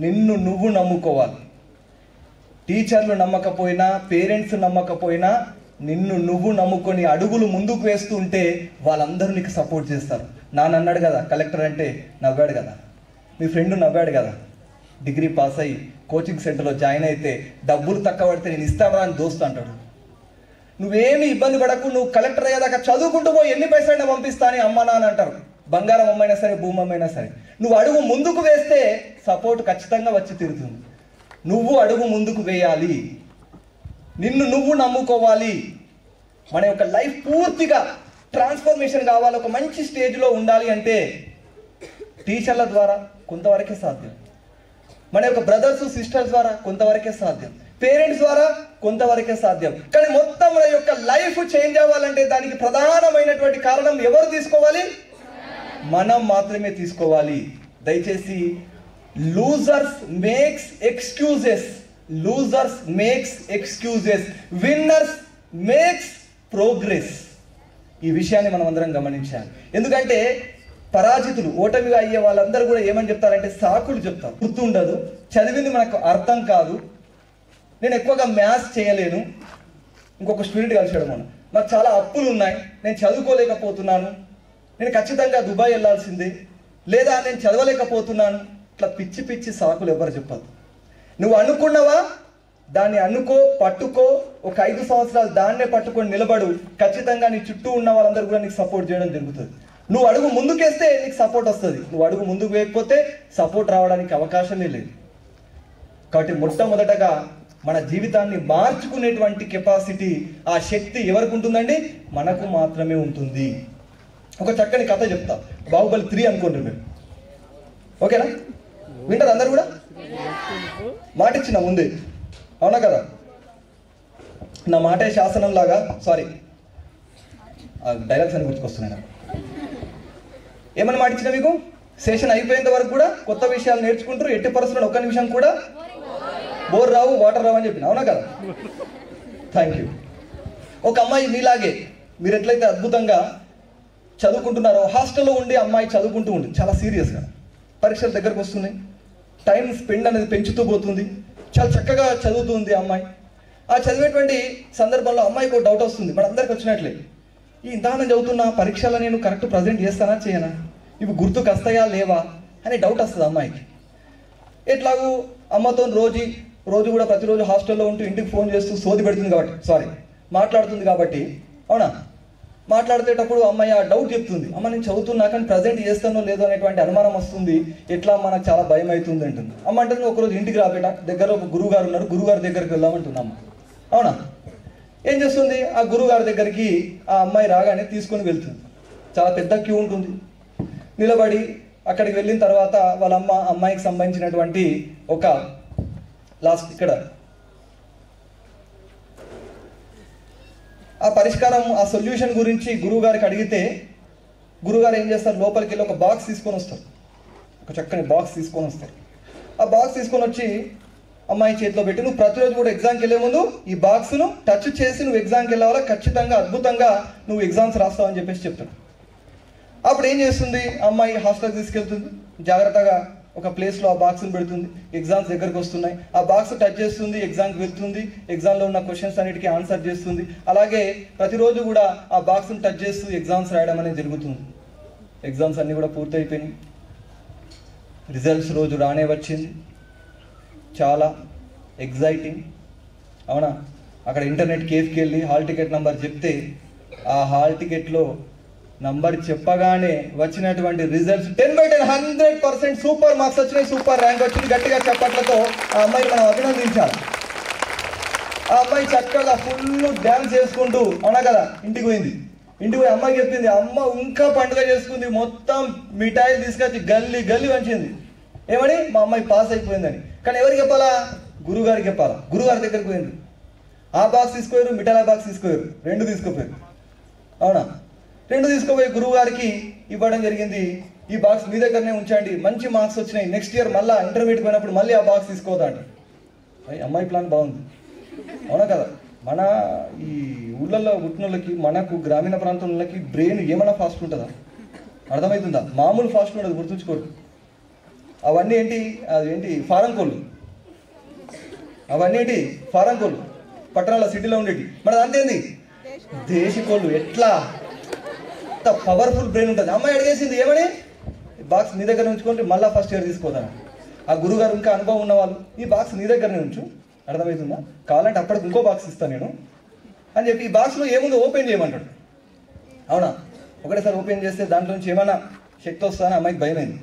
నిన్ను నువ్వు నమ్ముకోవాలి. టీచర్లు నమ్మకపోయినా, పేరెంట్స్ నమ్మకపోయినా, నిన్ను నువ్వు నమ్ముకొని అడుగులు ముందుకు వేస్తూ ఉంటే వాళ్ళందరూ నీకు సపోర్ట్ చేస్తారు. నాన్న అన్నాడు కదా కలెక్టర్ అంటే, నవ్వాడు కదా. మీ ఫ్రెండ్ నవ్వాడు కదా. డిగ్రీ పాస్ అయ్యి కోచింగ్ సెంటర్లో జాయిన్ అయితే డబ్బులు తక్కువ పడితే నేను ఇస్తాడా అని దోస్తు అంటాడు. నువ్వేమి ఇబ్బంది పడకు, నువ్వు కలెక్టర్ అయ్యేదాకా చదువుకుంటూ పోయి ఎన్ని పైసలైనా పంపిస్తా అని అమ్మ నాన్న అంటారు. బంగారం అమ్మైనా సరే, భూమి అమ్మైనా సరే, నువ్వు అడుగు ముందుకు వేస్తే సపోర్ట్ ఖచ్చితంగా వచ్చి తీరుతుంది. నువ్వు అడుగు ముందుకు వేయాలి, నిన్ను నువ్వు నమ్ముకోవాలి. మన యొక్క లైఫ్ పూర్తిగా ట్రాన్స్ఫర్మేషన్ కావాలి, ఒక మంచి స్టేజ్లో ఉండాలి అంటే టీచర్ల ద్వారా కొంతవరకే సాధ్యం, మన యొక్క బ్రదర్స్ సిస్టర్స్ ద్వారా కొంతవరకే సాధ్యం, పేరెంట్స్ ద్వారా కొంతవరకే సాధ్యం. కానీ మొత్తం మన యొక్క లైఫ్ చేంజ్ అవ్వాలంటే దానికి ప్రధానమైనటువంటి కారణం ఎవరు తీసుకోవాలి? మనం మాత్రమే తీసుకోవాలి. దయచేసి losers makes excuses, losers makes excuses, winners makes progress. ఈ విషయాన్ని మనం అందరం గమనించాలి. ఎందుకంటే పరాజితులు, ఓటమిగా అయ్యే వాళ్ళందరూ కూడా ఏమని చెప్తారంటే సాకులు చెప్తారు. గుర్తుండదు, చదివింది మనకు అర్థం కాదు, నేను ఎక్కువగా మ్యాథ్స్ చేయలేను. ఇంకొక స్టూడెంట్ కలిసాడు మనం, నాకు చాలా అప్పులు ఉన్నాయి, నేను చదువుకోలేకపోతున్నాను, నేను ఖచ్చితంగా దుబాయ్ వెళ్ళాల్సిందే, లేదా నేను చదవలేకపోతున్నాను. ఇట్లా పిచ్చి పిచ్చి సాకులు ఎవరు చెప్పదు. నువ్వు అనుకున్నావా, దాన్ని అనుకో, పట్టుకో, ఒక 5 సంవత్సరాలు దాన్నే పట్టుకొని నిలబడు. ఖచ్చితంగా నీ చుట్టూ ఉన్న వాళ్ళందరూ కూడా నీకు సపోర్ట్ చేయడం జరుగుతుంది. నువ్వు అడుగు ముందుకేస్తే నీకు సపోర్ట్ వస్తుంది, నువ్వు అడుగు ముందుకు వేయకపోతే సపోర్ట్ రావడానికి అవకాశమే లేదు. కాబట్టి మొట్టమొదటగా మన జీవితాన్ని మార్చుకునేటువంటి కెపాసిటీ, ఆ శక్తి ఎవరికి ఉంటుందండి? మనకు మాత్రమే ఉంటుంది. ఒక చక్కని కథ చెప్తా. బాహుబలి 3 అనుకోండి మీరు, ఓకేనా? వింటారు అందరు కూడా? మాట ఇచ్చిన ముందే, అవునా కదా? నా మాటే శాసనం లాగా, సారీ డైలాగ్స్ అని గుర్తుకొస్తున్నాయి నాకు. ఏమని మాట ఇచ్చిన మీకు? సెషన్ అయిపోయేంత వరకు కూడా కొత్త విషయాలు నేర్చుకుంటారు, ఎట్టి పరిస్థితుల్లో ఒక్క నిమిషం కూడా బోర్ రావు, వాటర్ రావు అని చెప్పిన, అవునా కదా? Thank you. ఒక అమ్మాయి మీలాగే, మీరు ఎట్లయితే అద్భుతంగా చదువుకుంటున్నారో, హాస్టల్లో ఉండి అమ్మాయి చదువుకుంటూ ఉంది చాలా సీరియస్గా. పరీక్షల దగ్గరకు వస్తున్నాయి, టైం స్పెండ్ అనేది పెంచుతూ పోతుంది, చాలా చక్కగా చదువుతుంది అమ్మాయి. ఆ చదివేటువంటి సందర్భంలో అమ్మాయికి ఒక డౌట్ వస్తుంది, మనందరికి వచ్చినట్లే. ఈ ఇంతగానం చదువుతున్న పరీక్షలో నేను కరెక్ట్ ప్రజెంట్ చేస్తానా చేయనా, ఇవి గుర్తుకు వస్తాయా లేవా అనే డౌట్ వస్తుంది అమ్మాయికి. ఎట్లాగూ అమ్మతో రోజు కూడా ప్రతిరోజు హాస్టల్లో ఉంటూ ఇంటికి ఫోన్ చేస్తూ సోది పెడుతుంది కాబట్టి, మాట్లాడుతుంది కాబట్టి, అవునా? మాట్లాడేటప్పుడు అమ్మాయి ఆ డౌట్ చెప్తుంది, అమ్మ నేను చదువుతున్నా కానీ ప్రజెంట్ చేస్తానో లేదో అనేటువంటి అనుమానం వస్తుంది, ఎట్లా మనకు చాలా భయం అవుతుంది అంటుంది. అమ్మ అంటే నువ్వు ఒకరోజు ఇంటికి రాబేట, దగ్గర ఒక గురువు గారు ఉన్నారు, గురువుగారి దగ్గరికి వెళ్దామంటుంది అమ్మ, అవునా? ఏం చేస్తుంది, ఆ గురువుగారి దగ్గరికి ఆ అమ్మాయి రాగానే తీసుకొని వెళ్తుంది. చాలా పెద్ద క్యూ ఉంటుంది, నిలబడి అక్కడికి వెళ్ళిన తర్వాత వాళ్ళ అమ్మాయికి సంబంధించినటువంటి ఒక లాస్ట్ ఇక్కడ ఆ పరిష్కారం, ఆ సొల్యూషన్ గురించి గురువుగారికి అడిగితే గురువుగారు ఏం చేస్తారు, లోపలికి వెళ్ళి ఒక బాక్స్ తీసుకొని వస్తారు, ఒక చక్కని బాక్స్ తీసుకొని వస్తారు. ఆ బాక్స్ తీసుకొని వచ్చి అమ్మాయి చేతిలో పెట్టి, నువ్వు ప్రతిరోజు కూడా ఎగ్జామ్కి వెళ్ళే ముందు ఈ బాక్స్ను టచ్ చేసి నువ్వు ఎగ్జామ్కి వెళ్ళావాలా, ఖచ్చితంగా అద్భుతంగా నువ్వు ఎగ్జామ్స్ రాస్తావు అని చెప్పేసి చెప్తాడు. అప్పుడు ఏం చేస్తుంది, అమ్మాయి హాస్టల్కి తీసుకెళ్తుంది, జాగ్రత్తగా ఒక ప్లేస్లో ఆ బాక్స్ని పెడుతుంది. ఎగ్జామ్స్ దగ్గరకు వస్తున్నాయి, ఆ బాక్స్ టచ్ చేస్తుంది, ఎగ్జామ్కి వెళ్తుంది, ఎగ్జామ్లో ఉన్న క్వశ్చన్స్ అన్నిటికీ ఆన్సర్ చేస్తుంది. అలాగే ప్రతిరోజు కూడా ఆ బాక్స్ని టచ్ చేస్తూ ఎగ్జామ్స్ రాయడం అనేది జరుగుతుంది. ఎగ్జామ్స్ అన్నీ కూడా పూర్తయిపోయినాయి, రిజల్ట్స్ రోజు రానే వచ్చింది. చాలా ఎగ్జైటింగ్, అవునా? అక్కడ ఇంటర్నెట్ కేఫ్కి వెళ్ళి హాల్ టికెట్ నెంబర్ చెప్తే ఆ హాల్ టికెట్లో నంబర్ చెప్పగానే వచ్చినటువంటి రిజల్ట్స్ 10/10 100% సూపర్ మార్క్స్ వచ్చినాయి, సూపర్ ర్యాంక్ వచ్చింది. గట్టిగా చప్పట్లతో ఆ అమ్మాయిని మనం అభినందించాలి. ఆ అమ్మాయి చక్కగా ఫుల్ డ్యాన్స్ చేసుకుంటూ, అవునా కదా, ఇంటికి పోయింది. ఇంటికి పోయి అమ్మాయికి చెప్పింది, అమ్మ ఇంకా పండుగ చేసుకుంది, మొత్తం మిఠాయిలు తీసుకొచ్చి గల్లీ గల్లీ వంచింది. ఏమని? మా అమ్మాయి పాస్ అయిపోయిందని. కానీ ఎవరికి చెప్పాలా? గురువుగారికి చెప్పాలా. గురువుగారి దగ్గరికి పోయింది, ఆ బాక్స్ తీసుకోయారు, మిఠాయిల బాక్స్ తీసుకోయారు, 2 తీసుకుపోయారు, అవునా? 2 తీసుకుపోయి గురువు గారికి ఇవ్వడం జరిగింది. ఈ బాక్స్ మీ దగ్గరనే ఉంచండి, మంచి మార్క్స్ వచ్చినాయి, నెక్స్ట్ ఇయర్ మళ్ళీ ఇంటర్మీడియట్ పోయినప్పుడు మళ్ళీ ఆ బాక్స్ తీసుకోవద్దంట. అమ్మాయి ప్లాన్ బాగుంది, అవునా కదా? మన ఈ ఊళ్ళల్లో పుట్టినోళ్ళకి, మనకు గ్రామీణ ప్రాంతంలోకి బ్రెయిన్ ఏమైనా ఫాస్ట్ ఉంటుందా? అర్థమవుతుందా? మామూలు ఫాస్ట్ ఉండదు, గుర్తుంచుకోరు. అవన్నీ ఏంటి, అదేంటి ఫారం కోళ్ళు, అవన్నీ ఏంటి ఫారం కోళ్ళు, పట్టణాల సిటీలో ఉండేటి. మనది అంతేంది దేశీ కోళ్ళు. ఎట్లా పవర్ఫుల్ బ్రెయిన్ ఉంటుంది. అమ్మాయి అడిగేసింది ఏమని, బాక్స్ నీ దగ్గర ఉంచుకుంటే మళ్ళీ ఫస్ట్ ఇయర్ తీసుకోదాను. ఆ గురువుగారు ఇంకా అనుభవం ఉన్నవాళ్ళు, ఈ బాక్స్ నీ దగ్గరనే ఉంచు, అర్థమవుతుందా, కావాలంటే అప్పటికి ఇంకో బాక్స్ ఇస్తాను నేను అని చెప్పి ఈ బాక్స్లో ఏముందో ఓపెన్ చేయమంటాడు, అవునా? ఒకటేసారి ఓపెన్ చేస్తే దాంట్లో నుంచి ఏమైనా శక్తి వస్తుందని అమ్మాయికి భయమైంది.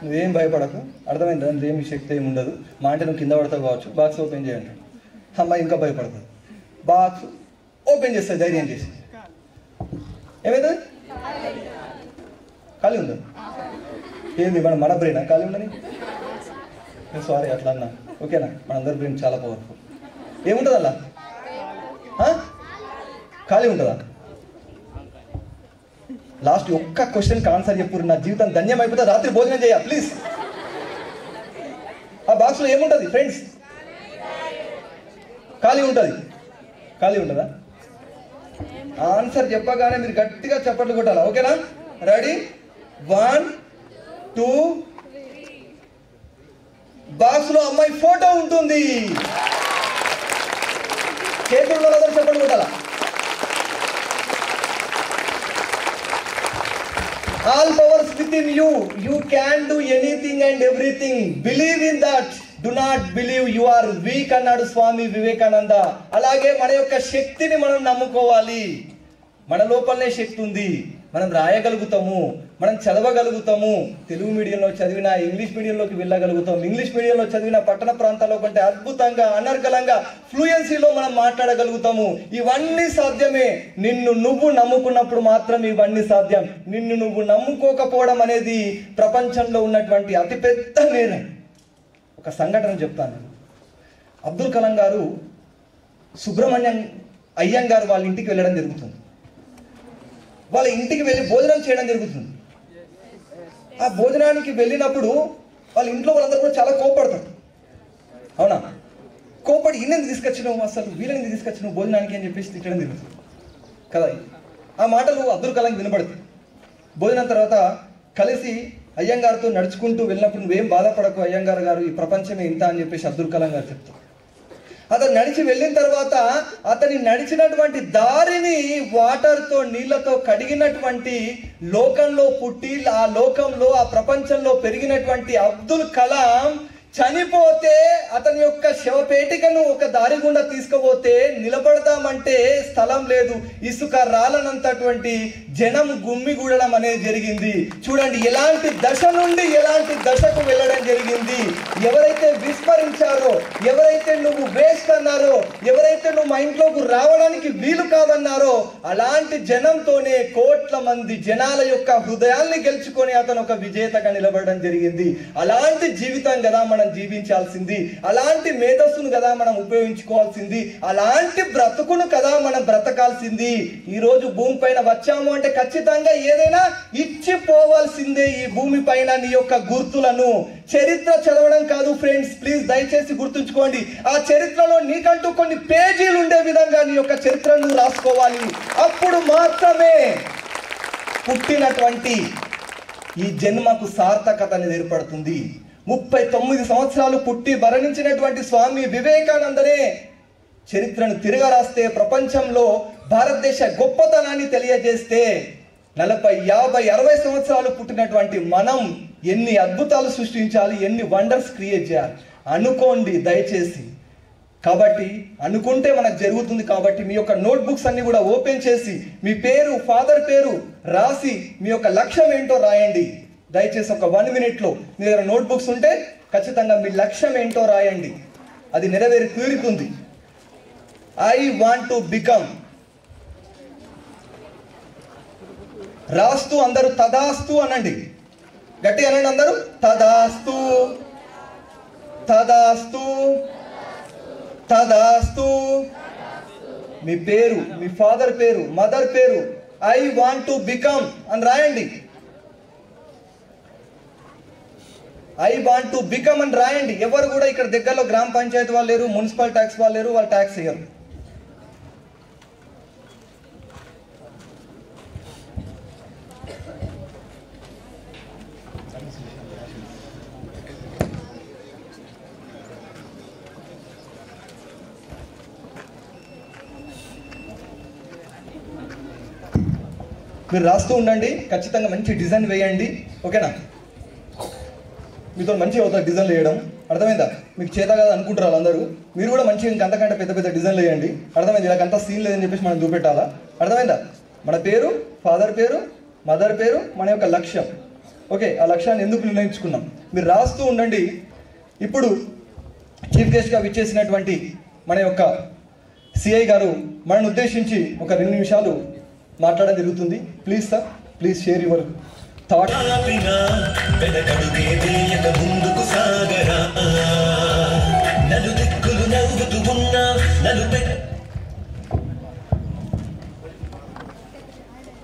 నువ్వేం భయపడకు, అర్థమైంది, దాంట్లో ఏమి శక్తి ఏమి ఉండదు, మా అంటే నువ్వు కింద పడతావు కావచ్చు, బాక్స్ ఓపెన్ చేయంటాడు. అమ్మాయి ఇంకా భయపడుతుంది. బాక్స్ ఓపెన్ చేస్తుంది ధైర్యం చేసి, ఏమవుతుంది? ఖాళీ ఉందా? ఏంది మన బ్రెయినా ఖాళీ ఉందని? సారీ అట్లా అన్నా, ఓకేనా? మనందరి బ్రెయిన్ చాలా పవర్ఫుల్. ఏముంటుంది అలా? ఖాళీ ఉంటుందా? లాస్ట్ ఒక్క క్వశ్చన్కి ఆన్సర్ చెప్పురు, నా జీవితం ధన్యం అయిపోతే రాత్రి భోజనం చేయ ప్లీజ్. ఆ బాక్స్లో ఏముంటుంది ఫ్రెండ్స్? ఖాళీ ఉంటుంది. ఖాళీ ఉంటుందా? ఆన్సర్ చెప్పగానే మీరు గట్టిగా చప్పట్లు కొట్టాలా, ఓకేనా? రెడీ 1 2 బాక్స్ లో అమ్మాయి ఫోటో ఉంటుంది. చేతుల్లో చెప్పండి కొట్టాల. All powers within you. You can do anything and everything. Believe in that. Do not believe you are weak అన్నాడు స్వామి వివేకానంద. అలాగే మన యొక్క శక్తిని మనం నమ్ముకోవాలి. మన లోపలనే శక్తి ఉంది. మనం రాయగలుగుతాము, మనం చదవగలుగుతాము. తెలుగు మీడియంలో చదివినా ఇంగ్లీష్ మీడియంలోకి వెళ్ళగలుగుతాం. ఇంగ్లీష్ మీడియంలో చదివిన పట్టణ ప్రాంతాల్లో కంటే అద్భుతంగా అనర్గళంగా ఫ్లూయెన్సీలో మనం మాట్లాడగలుగుతాము. ఇవన్నీ సాధ్యమే. నిన్ను నువ్వు నమ్ముకున్నప్పుడు మాత్రం ఇవన్నీ సాధ్యం. నిన్ను నువ్వు నమ్ముకోకపోవడం అనేది ప్రపంచంలో ఉన్నటువంటి అతిపెద్ద నేరం. ఒక సంఘటన చెప్తాను. అబ్దుల్ కలాం గారు సుబ్రహ్మణ్యం అయ్యంగారు వాళ్ళ ఇంటికి వెళ్ళడం జరుగుతుంది. వాళ్ళ ఇంటికి వెళ్ళి భోజనం చేయడం జరుగుతుంది. ఆ భోజనానికి వెళ్ళినప్పుడు వాళ్ళ ఇంట్లో వాళ్ళందరూ కూడా చాలా కోపడతారు. అవునా? కోపడి ఈయనెందుకు తీసుకొచ్చినావు, అసలు వీళ్ళని తీసుకొచ్చినావు భోజనానికి అని చెప్పేసి తిట్టడం జరుగుతుంది కదా. ఆ మాటలు అబ్దుల్ కలాం వినబడతాయి. భోజనం తర్వాత కలిసి అయ్యంగారితో నడుచుకుంటూ వెళ్ళినప్పుడు నువ్వేం బాధపడకు అయ్యంగారు గారు, ఈ ప్రపంచమే ఇంత అని చెప్పేసి అబ్దుల్ కలాం గారు చెప్తారు. అతను నడిచి వెళ్ళిన తర్వాత అతని నడిచినటువంటి దారిని వాటర్తో నీళ్లతో కడిగినటువంటి లోకంలో పుట్టి ఆ లోకంలో ఆ ప్రపంచంలో పెరిగినటువంటి అబ్దుల్ కలాం చనిపోతే అతని యొక్క శవపేటికను ఒక దారి గుండా తీసుకుపోతే నిలబడదామంటే స్థలం లేదు. ఇసుక రాలనంతటువంటి జనం గుమ్మిగూడడం అనేది జరిగింది. చూడండి ఎలాంటి దశ నుండి ఎలాంటి దశకు వెళ్ళడం జరిగింది. ఎవరైతే విస్మరించారో, ఎవరైతే నువ్వు వేస్ట్ అన్నారో, ఎవరైతే నువ్వు మా ఇంట్లోకి రావడానికి వీలు కాదన్నారో అలాంటి జనంతోనే కోట్ల మంది జనాల యొక్క హృదయాల్ని గెలుచుకొని అతను ఒక విజేతగా నిలబడడం జరిగింది. అలాంటి జీవితం కదా మనం జీవించాల్సింది. అలాంటి మేధస్సును కదా మనం ఉపయోగించుకోవాల్సింది. అలాంటి బ్రతుకును కదా మనం బ్రతకాల్సింది. ఈ రోజు భూమి పైన వచ్చాము అంటే ఖచ్చితంగా ఏదైనా ఇచ్చిపోవాల్సిందే. ఈ భూమి పైన నీ యొక్క గుర్తులను చరిత్ర చదవడం కాదు ఫ్రెండ్స్, ప్లీజ్ దయచేసి గుర్తుంచుకోండి. ఆ చరిత్రలో నీకంటూ కొన్ని పేజీలు ఉండే విధంగా నీ యొక్క చరిత్రను రాసుకోవాలి. అప్పుడు మాత్రమే పుట్టినటువంటి ఈ జన్మకు సార్థకత అనేది ఏర్పడుతుంది. 39 సంవత్సరాలు పుట్టి మరణించినటువంటి స్వామి వివేకానందనే చరిత్రను తిరగరాస్తే, ప్రపంచంలో భారతదేశ గొప్పతనాన్ని తెలియజేస్తే 40, 50, 60 సంవత్సరాలు పుట్టినటువంటి మనం ఎన్ని అద్భుతాలు సృష్టించాలి, ఎన్ని వండర్స్ క్రియేట్ చేయాలి అనుకోండి దయచేసి. కాబట్టి అనుకుంటే మనకు జరుగుతుంది. కాబట్టి మీ యొక్క నోట్బుక్స్ అన్ని కూడా ఓపెన్ చేసి మీ పేరు, ఫాదర్ పేరు రాసి మీ యొక్క లక్ష్యం ఏంటో రాయండి. దయచేసి ఒక 1 minute మీ దగ్గర నోట్బుక్స్ ఉంటే ఖచ్చితంగా మీ లక్ష్యం ఏంటో రాయండి. అది నెరవేరి తీరుతుంది. I want to become. రాస్తూ అందరూ తదాస్తు అనండి. గట్టి అనండి అందరూ. తదాస్తు, తదాస్తు, తదాస్తు. మీ పేరు, మీ ఫాదర్ పేరు, మదర్ పేరు ఐ వాంట్ టు బికమ్ అని రాయండి. ఐ వాంట్ టు బికమ్ అని రాయండి. ఎవరు కూడా ఇక్కడ దగ్గరలో గ్రామ పంచాయతీ వాళ్ళు లేరు, మున్సిపల్ ట్యాక్స్ వాళ్ళు లేరు, వాళ్ళు ట్యాక్స్ వేయరు. మీరు రాస్తూ ఉండండి. ఖచ్చితంగా మంచి డిజైన్ వేయండి. ఓకేనా? మీతో మంచిగా అవుతుంది డిజైన్లు వేయడం. అర్థమైందా? మీకు చేత కాదు అనుకుంటారు వాళ్ళందరూ. మీరు కూడా మంచిగా ఇంకంతకంటే పెద్ద పెద్ద డిజైన్లు వేయండి. అర్థమైంది? ఇలాగంతా సీన్ లేదని చెప్పేసి మనం చూపెట్టాలా. అర్థమైందా? మన పేరు, ఫాదర్ పేరు, మదర్ పేరు, మన యొక్క లక్ష్యం. ఓకే, ఆ లక్ష్యాన్ని ఎందుకు నిర్ణయించుకున్నాం మీరు రాస్తూ ఉండండి. ఇప్పుడు చీఫ్ గెస్ట్గా విచ్చేసినటువంటి మన యొక్క సిఐ గారు మనను ఉద్దేశించి ఒక 2 నిమిషాలు మాట్లాడడం జరుగుతుంది. Please sir, please share your thought.